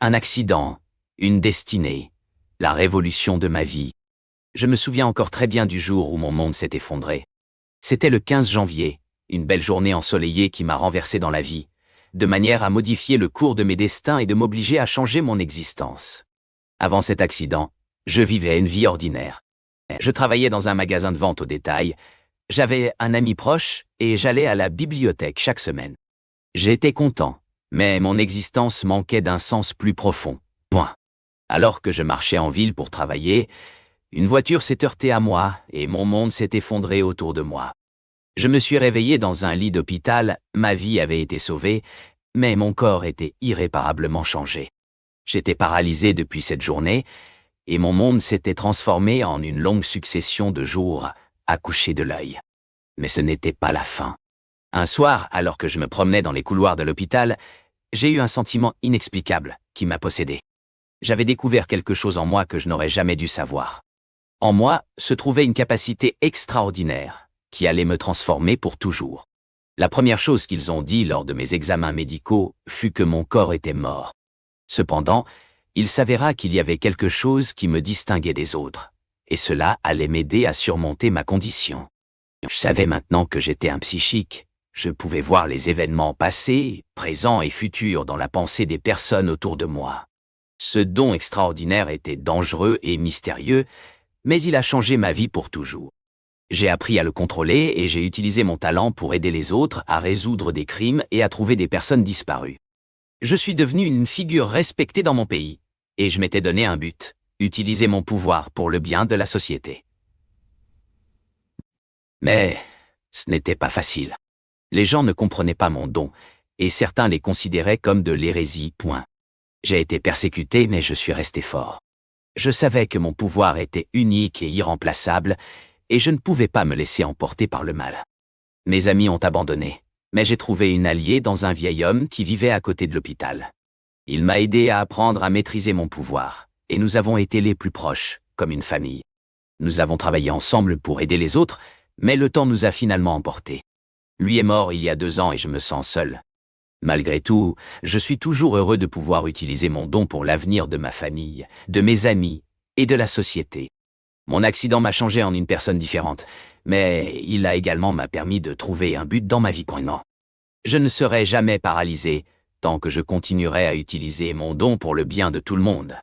Un accident, une destinée, la révolution de ma vie. Je me souviens encore très bien du jour où mon monde s'est effondré. C'était le 15 janvier, une belle journée ensoleillée qui m'a renversé dans la vie, de manière à modifier le cours de mes destins et de m'obliger à changer mon existence. Avant cet accident, je vivais une vie ordinaire. Je travaillais dans un magasin de vente au détail, j'avais un ami proche et j'allais à la bibliothèque chaque semaine. J'étais content, mais mon existence manquait d'un sens plus profond. Point. Alors que je marchais en ville pour travailler, une voiture s'est heurtée à moi et mon monde s'est effondré autour de moi. Je me suis réveillé dans un lit d'hôpital, ma vie avait été sauvée, mais mon corps était irréparablement changé. J'étais paralysé depuis cette journée et mon monde s'était transformé en une longue succession de jours à coucher de l'œil. Mais ce n'était pas la fin. Un soir, alors que je me promenais dans les couloirs de l'hôpital, j'ai eu un sentiment inexplicable qui m'a possédé. J'avais découvert quelque chose en moi que je n'aurais jamais dû savoir. En moi se trouvait une capacité extraordinaire qui allait me transformer pour toujours. La première chose qu'ils ont dit lors de mes examens médicaux fut que mon corps était mort. Cependant, il s'avéra qu'il y avait quelque chose qui me distinguait des autres, et cela allait m'aider à surmonter ma condition. Je savais maintenant que j'étais un psychique. Je pouvais voir les événements passés, présents et futurs dans la pensée des personnes autour de moi. Ce don extraordinaire était dangereux et mystérieux, mais il a changé ma vie pour toujours. J'ai appris à le contrôler et j'ai utilisé mon talent pour aider les autres à résoudre des crimes et à trouver des personnes disparues. Je suis devenu une figure respectée dans mon pays, et je m'étais donné un but, utiliser mon pouvoir pour le bien de la société. Mais ce n'était pas facile. Les gens ne comprenaient pas mon don, et certains les considéraient comme de l'hérésie. J'ai été persécuté, mais je suis resté fort. Je savais que mon pouvoir était unique et irremplaçable, et je ne pouvais pas me laisser emporter par le mal. Mes amis ont abandonné, mais j'ai trouvé une alliée dans un vieil homme qui vivait à côté de l'hôpital. Il m'a aidé à apprendre à maîtriser mon pouvoir, et nous avons été les plus proches, comme une famille. Nous avons travaillé ensemble pour aider les autres, mais le temps nous a finalement emportés. Lui est mort il y a 2 ans et je me sens seul. Malgré tout, je suis toujours heureux de pouvoir utiliser mon don pour l'avenir de ma famille, de mes amis et de la société. Mon accident m'a changé en une personne différente, mais il a également m'a permis de trouver un but dans ma vie maintenant. Je ne serai jamais paralysé tant que je continuerai à utiliser mon don pour le bien de tout le monde.